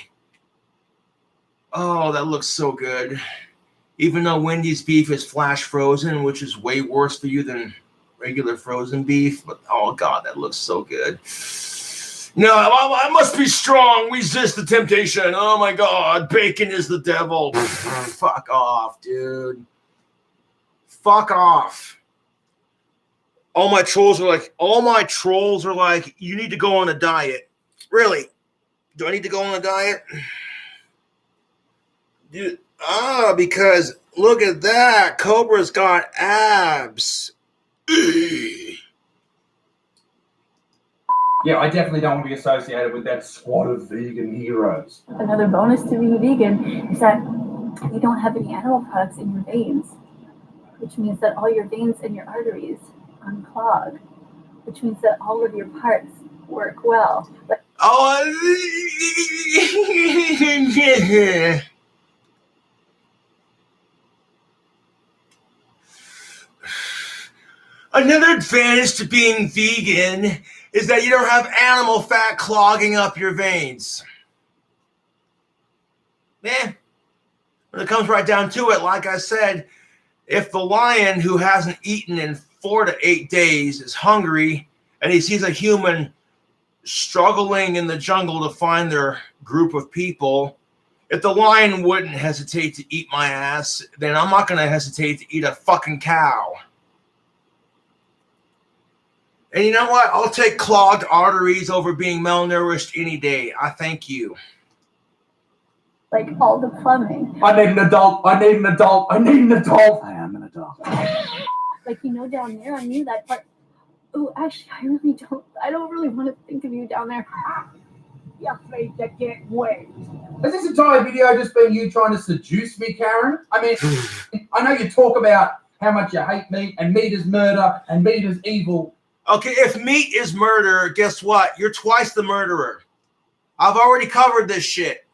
oh, that looks so good. Even though Wendy's beef is flash frozen, which is way worse for you than regular frozen beef, but oh god, that looks so good. No, I must be strong. Resist the temptation. Oh my god, bacon is the devil. Fuck off, dude. Fuck off. All my trolls are like, you need to go on a diet. Really? Do I need to go on a diet? Dude, because look at that. Cobra's got abs. Yeah, I definitely don't want to be associated with that squad of vegan heroes. Another bonus to being vegan is that you don't have any animal products in your veins, which means that all your veins and your arteries unclog, which means that all of your parts work well. But another advantage to being vegan is that you don't have animal fat clogging up your veins. When it comes right down to it, like I said, if the lion who hasn't eaten in 4 to 8 days is hungry and he sees a human struggling in the jungle to find their group of people, if the lion wouldn't hesitate to eat my ass, then I'm not going to hesitate to eat a fucking cow. And you know what? I'll take clogged arteries over being malnourished any day. I thank you. like all the plumbing. I need an adult. I need an adult. I need an adult. I am an adult. Like, down there, I knew that part. Oh, actually, I don't really want to think of you down there. Your face, I can't wait. Has this entire video just been you trying to seduce me, Karen? I mean, I know you talk about how much you hate meat, and meat is murder, and meat is evil. Okay, if meat is murder, guess what? You're twice the murderer. I've already covered this shit.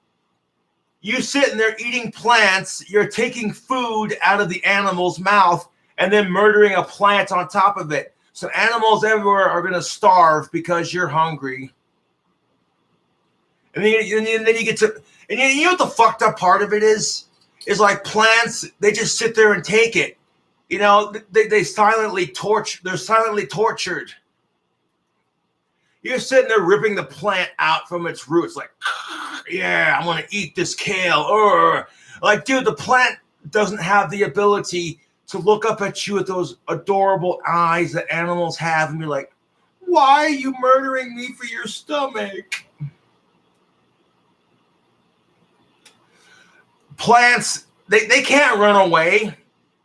You sitting there eating plants, you're taking food out of the animal's mouth and then murdering a plant on top of it. So animals everywhere are going to starve because you're hungry. And then you get to, and you know what the fucked up part of it is? Is like plants, they just sit there and take it. You know, they're silently tortured. You're sitting there ripping the plant out from its roots, like, yeah, I'm gonna eat this kale. Like, dude, the plant doesn't have the ability to look up at you with those adorable eyes that animals have and be like, why are you murdering me for your stomach? Plants, they can't run away.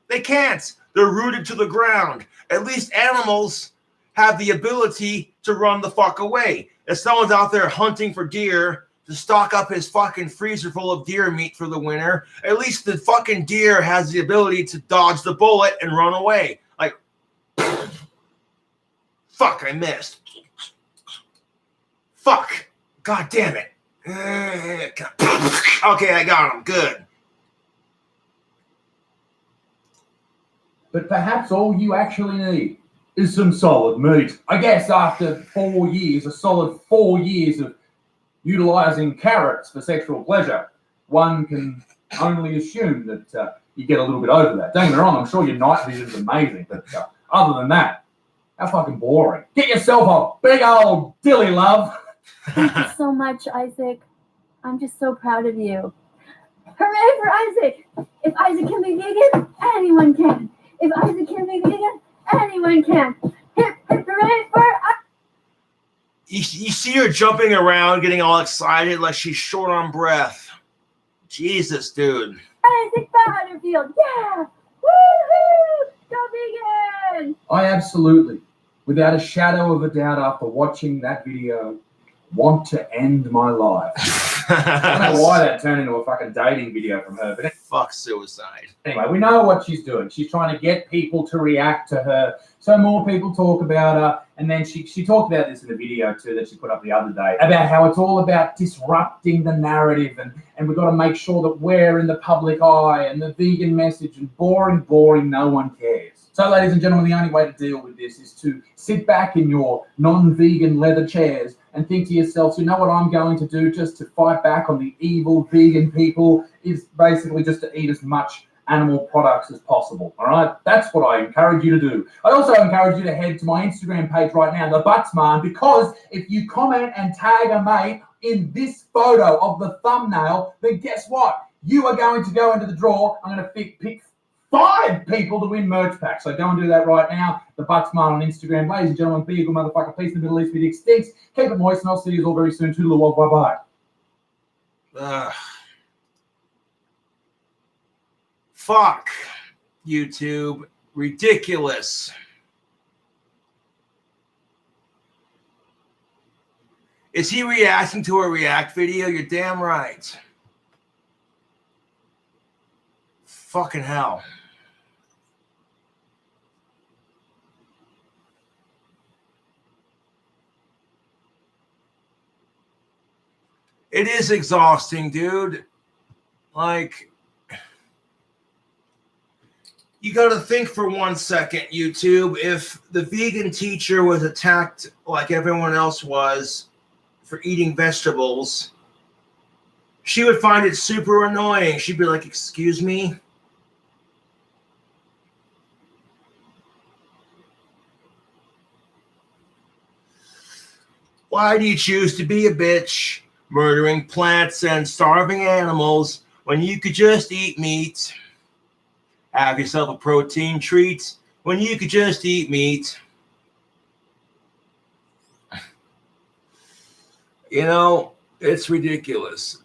They can't. They're rooted to the ground. At least animals have the ability to run the fuck away. If someone's out there hunting for deer, to stock up his fucking freezer full of deer meat for the winter. At least the fucking deer has the ability to dodge the bullet and run away. Like, fuck, I missed. Fuck. God damn it. Okay, I got him. Good. But perhaps all you actually need is some solid meat. I guess after 4 years, a solid 4 years of utilizing carrots for sexual pleasure, one can only assume that you get a little bit over that. Don't get me wrong, I'm sure your night vision is amazing, but other than that, how fucking boring. Get yourself a big old dilly, love. Thank you so much, Isaac. I'm just so proud of you. Hooray for Isaac! If Isaac can be vegan, anyone can. If Isaac can be vegan, anyone can. Hip, hip, hooray for Isaac! You see her jumping around, getting all excited like she's short on breath. Jesus, dude. Isaac Butterfield, yeah! Woohoo! Go vegan! I absolutely, without a shadow of a doubt after watching that video, want to end my life. I don't know why that turned into a fucking dating video from her, but fuck suicide. Anyway, we know what she's doing. She's trying to get people to react to her, so more people talk about her. And then she talked about this in the video too that she put up the other day, about how it's all about disrupting the narrative, and we've got to make sure that we're in the public eye, and the vegan message, and boring, no one cares. So, ladies and gentlemen, the only way to deal with this is to sit back in your non-vegan leather chairs and think to yourselves, you know what I'm going to do just to fight back on the evil vegan people is basically just to eat as much animal products as possible. All right, that's what I encourage you to do. I also encourage you to head to my Instagram page right now, the Buttsman, because if you comment and tag a mate in this photo of the thumbnail, then guess what? You are going to go into the draw. I'm going to pick 5 people to win merch packs. So go and do that right now. The Buttsman on Instagram. Ladies and gentlemen, be a good motherfucker. Peace in the Middle East with the extinct. Keep it moist, and I'll see you all very soon. Toodaloo, bye-bye. Fuck YouTube. Ridiculous. Is he reacting to a React video? You're damn right. Fucking hell. It is exhausting, dude. Like, you got to think for 1 second, YouTube. If the vegan teacher was attacked like everyone else was for eating vegetables, she would find it super annoying. She'd be like, excuse me? Why do you choose to be a bitch, murdering plants and starving animals when you could just eat meat? Have yourself a protein treat when you could just eat meat. You know, it's ridiculous.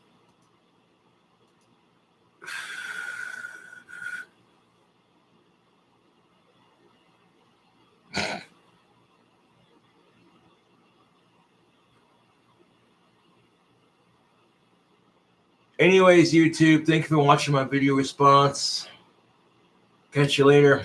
Anyways, YouTube, thank you for watching my video response. Catch you later.